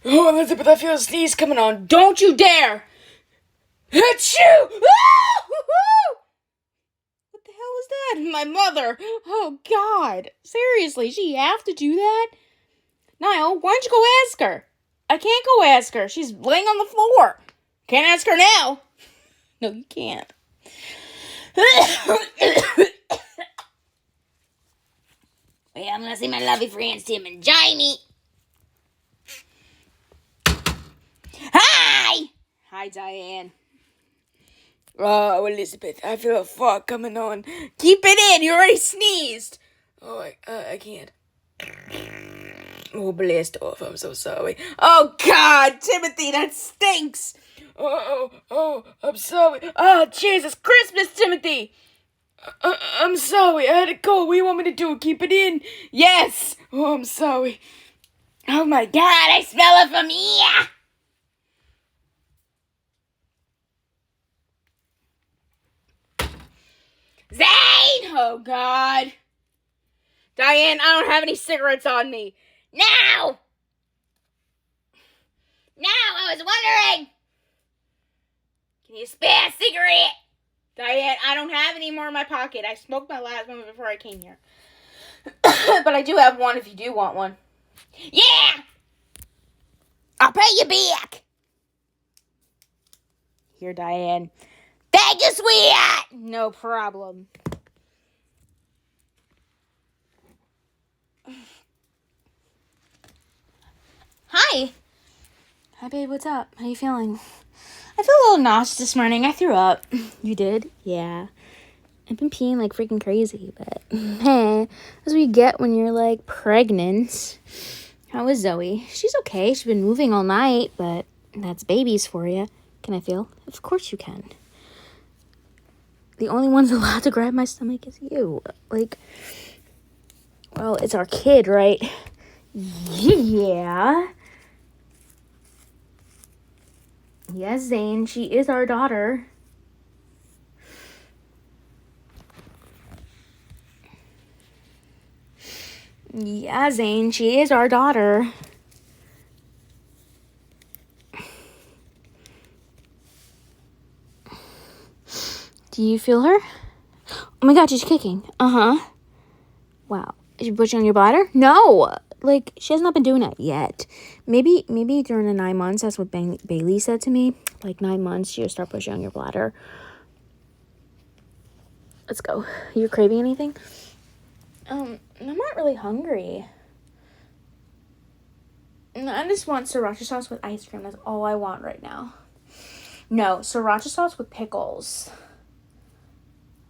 Oh, Elizabeth, I feel a sneeze coming on. Don't you dare! Achoo! Ah! What the hell was that? My mother. Oh, God. Seriously, she have to do that? Niall, why don't you go ask her? I can't go ask her. She's laying on the floor. Can't ask her now. No, you can't. Wait, I'm gonna see my lovely friends Tim and Jamie. Hi! Hi, Diane. Oh, Elizabeth, I feel a fog coming on. Keep it in. You already sneezed. Oh, I can't. Oh, blast off. I'm so sorry. Oh, God, Timothy, that stinks. Oh, I'm sorry. Oh, Jesus, Christmas, Timothy. I'm sorry. I had to go. What do you want me to do? Keep it in? Yes. Oh, I'm sorry. Oh, my God, I smell it from here. Zane! Oh, God. Diane, I don't have any cigarettes on me. Now! I was wondering. Can you spare a cigarette? Diane, I don't have any more in my pocket. I smoked my last one before I came here. But I do have one if you do want one. Yeah! I'll pay you back. Here, Diane. Thank you, sweetheart. No problem. Hi. Hi, babe. What's up? How you feeling? I feel a little nauseous this morning. I threw up. You did? Yeah. I've been peeing like freaking crazy, but hey, that's what you get when you're like pregnant. How is Zoe? She's okay. She's been moving all night, but that's babies for you. Can I feel? Of course you can. The only one's allowed to grab my stomach is you. Like, well, it's our kid, right? Yeah. Yes, Zane, she is our daughter. Yeah, Zane, she is our daughter. Do you feel her? Oh my God, she's kicking. Uh-huh. Wow. Is she pushing on your bladder? No. Like, she has not been doing that yet. Maybe during the 9 months, that's what Bailey said to me. Like, 9 months, she'll start pushing on your bladder. Let's go. Are you craving anything? I'm not really hungry. I just want sriracha sauce with ice cream. That's all I want right now. No, sriracha sauce with pickles.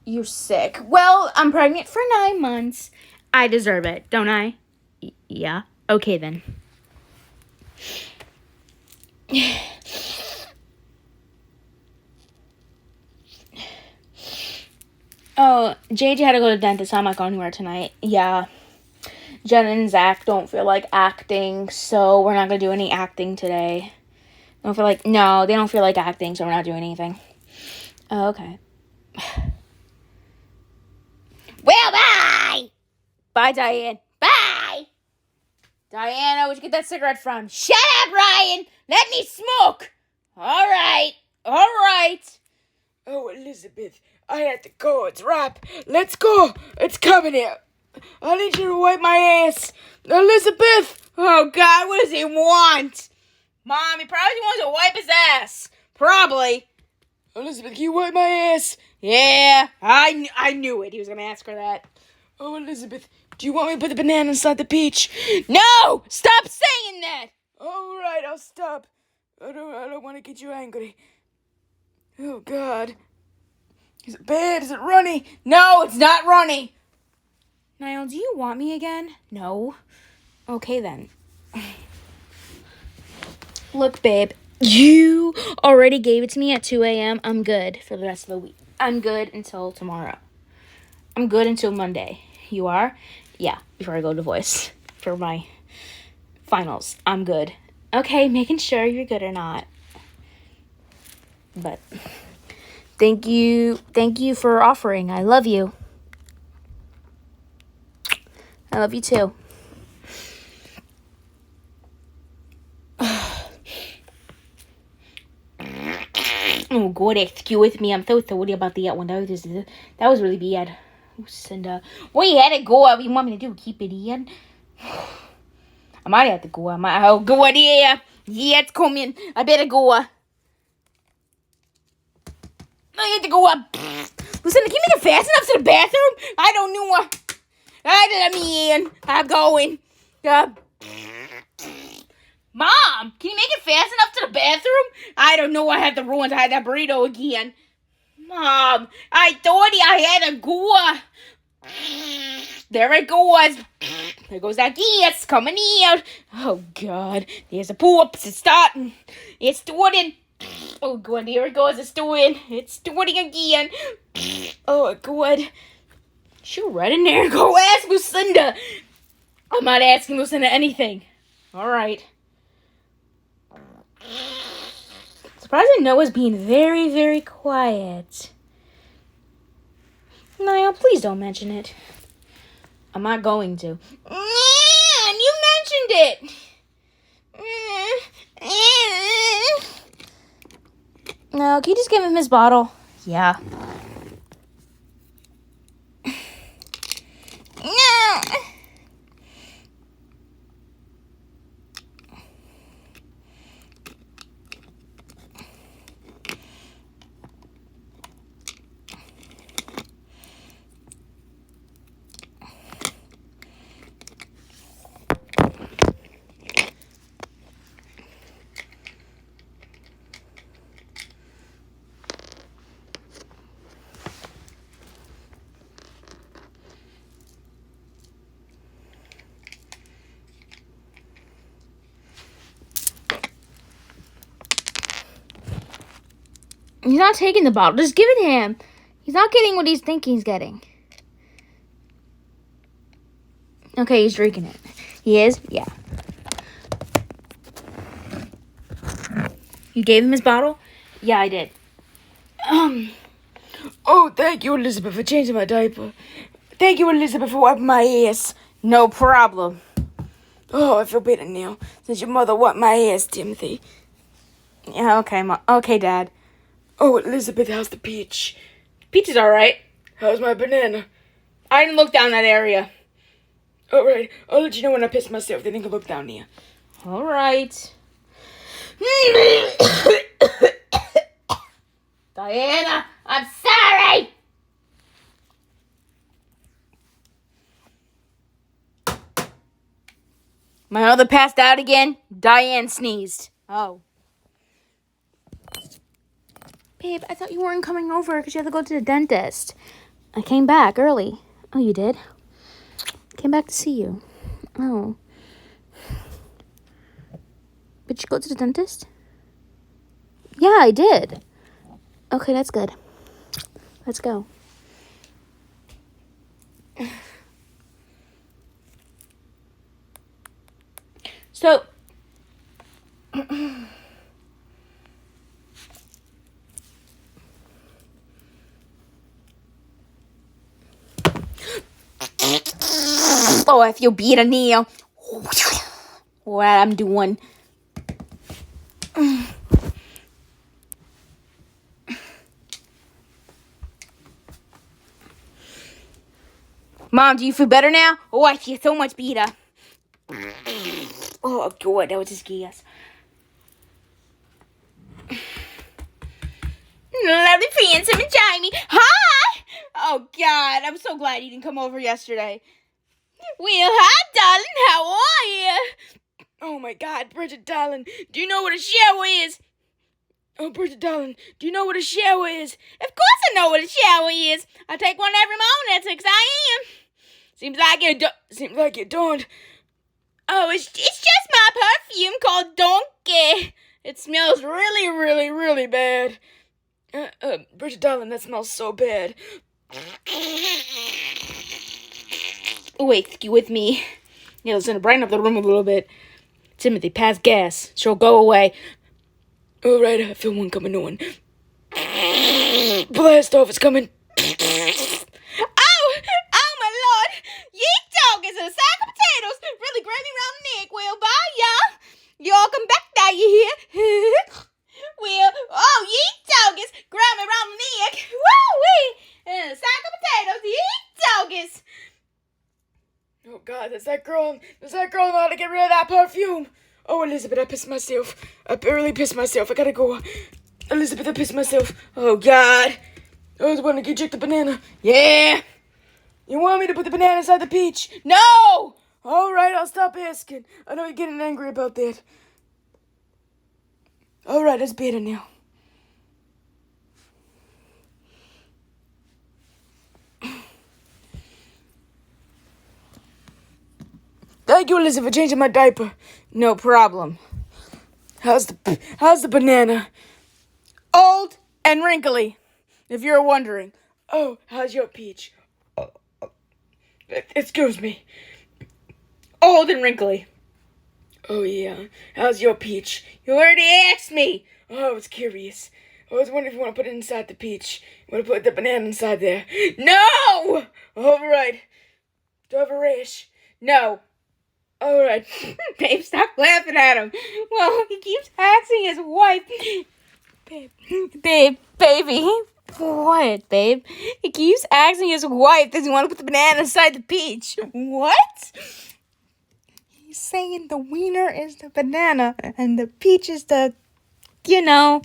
You're sick. Well, I'm pregnant for 9 months. I deserve it, don't I? Yeah. Okay, then. Oh, JJ had to go to the dentist. I'm not going anywhere tonight. Yeah. Jen and Zach don't feel like acting, so we're not going to do any acting today. They don't feel like acting, so we're not doing anything. Oh, okay. Well, bye! Bye, Diane. Bye! Diana, where'd you get that cigarette from? Shut up, Ryan! Let me smoke! All right. Oh, Elizabeth, I had to go. It's rap. Let's go. It's coming here. I need you to wipe my ass. Elizabeth! Oh, God, what does he want? Mom, he probably wants to wipe his ass. Probably. Elizabeth, can you wipe my ass? Yeah, I knew it. He was going to ask her that. Oh, Elizabeth, do you want me to put the banana inside the peach? No! Stop saying that! All right, I'll stop. I don't want to get you angry. Oh, God. Is it bad? Is it runny? No, it's not runny. Niall, do you want me again? No. Okay, then. Look, babe, you already gave it to me at 2 a.m. I'm good for the rest of the week. I'm good until tomorrow. I'm good until Monday. You are? Yeah, before I go to Voice for my finals. I'm good. Okay, making sure you're good or not. But thank you for offering. I love you. I love you too. Oh, God, excuse me. I'm so sorry about that one. That was really bad. Lucinda, what you had to go? What you want me to do? Keep it in? I might have to go. Oh, good, yeah. Yeah, it's coming. I better go. I have to go up. Lucinda, can you make it fast enough to the bathroom? I don't know. Let me in. I'm going. Mom, can you make it fast enough to the bathroom? I don't know. I had to ruin that burrito again. Mom, I thought I had to go. There it goes. There goes that gas coming out. Oh, God. There's a poops. It's starting. It's starting. Oh, God. Here it goes. It's starting. It's starting again. Oh, God. She'll right in there. Go ask Lucinda. I'm not asking Lucinda anything. All right. Surprising Noah's being very, very quiet. Niall, please don't mention it. I'm not going to. You mentioned it. No, can you just give him his bottle? Yeah. No. He's not taking the bottle. Just give it to him. He's not getting what he's thinking he's getting. Okay, he's drinking it. He is? Yeah. You gave him his bottle? Yeah, I did. Oh, thank you, Elizabeth, for changing my diaper. Thank you, Elizabeth, for wiping my ass. No problem. Oh, I feel better now, since your mother wiped my ass, Timothy. Yeah, okay, okay, Dad. Oh, Elizabeth, how's the peach? Peach is alright. How's my banana? I didn't look down that area. Alright, I'll let you know when I piss myself, then you can look down there. Alright. Diana, I'm sorry! My mother passed out again. Diane sneezed. Oh. Babe, I thought you weren't coming over because you had to go to the dentist. I came back early. Oh, you did? Came back to see you. Oh. Did you go to the dentist? Yeah, I did. Okay, that's good. Let's go. So... Oh, I feel better now. What I'm doing. Mom, do you feel better now? Oh, I feel so much better. Oh, God, that was just gas. Lovely friends, Tim and Jamie. Hi! Oh, God, I'm so glad you didn't come over yesterday. Well, hi, darling. How are you? Oh, my God, Bridget, darling. Do you know what a shower is? Oh, Bridget, darling, do you know what a shower is? Of course I know what a shower is. I take one every morning at 6 a.m. Seems like you don't. Oh, it's just my perfume called Donkey. It smells really, really, really bad. Bridget, darling, that smells so bad. Wait, excuse with me. Yeah, let's brighten up the room a little bit. Timothy, pass gas. She'll go away. All right, I feel one coming on. Blast off, it's coming. Oh, my Lord. Yeet dog is a sack of potatoes. Really gravy around the neck. Well, bye, y'all. Y'all come back now, you hear? Well, oh, yeet dog, Dogus. Grab me around the neck. Woo-wee. And a sack of potatoes. Eat Dogus. Oh, God, does that girl know how to get rid of that perfume? Oh, Elizabeth, I pissed myself. I barely pissed myself. I gotta go. Elizabeth, I pissed myself. Oh, God. I was wanting to eject the banana. Yeah. You want me to put the banana inside the peach? No! All right, I'll stop asking. I know you're getting angry about that. All right, it's better now. Thank you, Elizabeth, for changing my diaper. No problem. How's the banana? Old and wrinkly, if you're wondering. Oh, how's your peach? Excuse me. Old and wrinkly. Oh, yeah. How's your peach? You already asked me. Oh, I was curious. I was wondering if you want to put it inside the peach. You want to put the banana inside there? No! All right. Do I have a rash? No. All right. Babe, stop laughing at him. Well, he keeps asking his wife. Baby. What, babe? He keeps asking his wife, does he want to put the banana inside the peach? What? He's saying the wiener is the banana and the peach is the, the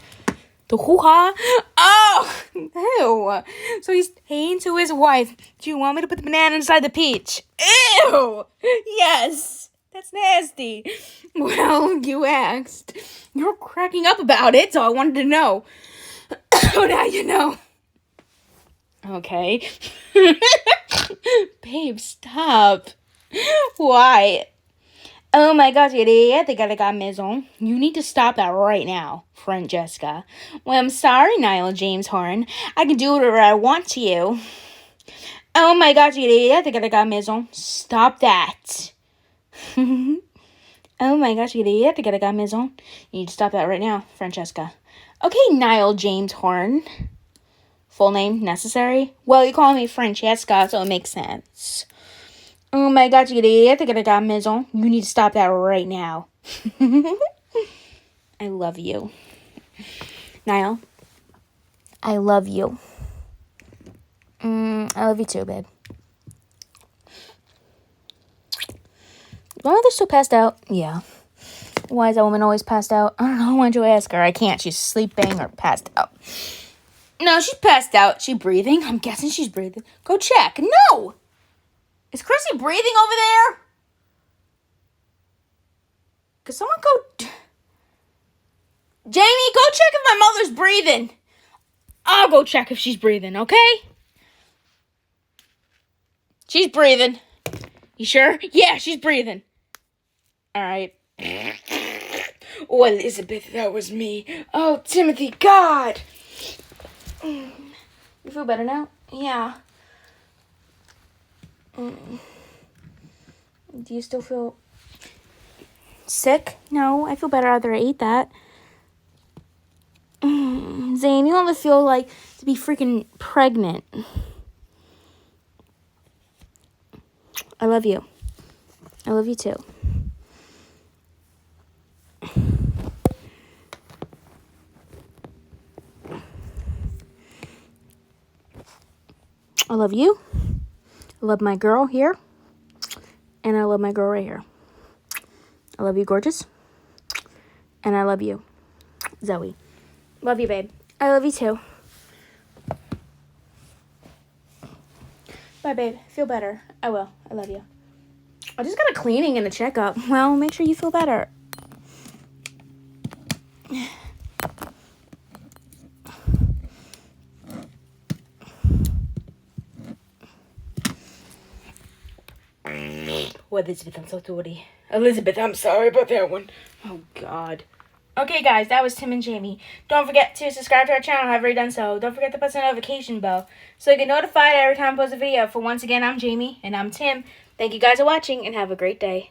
hoo-ha. Oh, ew. So he's saying to his wife, do you want me to put the banana inside the peach? Ew. Yes. That's nasty. Well, you asked. You're cracking up about it, so I wanted to know. Oh, now you know. Okay. Babe, stop. Why? Oh my gosh, idiot. They got maison. You need to stop that right now, friend Jessica. Well, I'm sorry, Niall James Horn. I can do whatever I want to you. Oh my gosh, idiot. They got maison. Stop that. Oh my gosh, idiot. They got maison. You need to stop that right now, Francesca. Okay, Niall James Horn. Full name necessary? Well, you call me Francesca, so it makes sense. Oh my gosh, idiot. They got maison. You need to stop that right now. I love you. Niall, I love you. I love you too, babe. My mother's still passed out? Yeah. Why is that woman always passed out? I don't know. Why don't you ask her? I can't. She's sleeping or passed out. No, she's passed out. She breathing? I'm guessing she's breathing. Go check. No! Is Chrissy breathing over there? Could someone go... Jamie, go check if my mother's breathing. I'll go check if she's breathing, okay? She's breathing. You sure? Yeah, she's breathing. All right. Oh, Elizabeth, that was me. Oh, Timothy, God. You feel better now? Yeah. Do you still feel sick? No, I feel better after I ate that. Zane, you don't feel like to be freaking pregnant. I love you. I love you too. I love you. I love my girl here. And I love my girl right here. I love you, gorgeous. And I love you, Zoe. Love you, babe. I love you too. Bye, babe. Feel better. I will. I love you. I just got a cleaning and a checkup. Well, make sure you feel better. Oh, Elizabeth, I'm so dirty. Elizabeth, I'm sorry about that one. Oh, God. Okay, guys, that was Tim and Jamie. Don't forget to subscribe to our channel. I've already done so. Don't forget to press the notification bell so you get notified every time I post a video. For once again, I'm Jamie, and I'm Tim. Thank you guys for watching, and have a great day.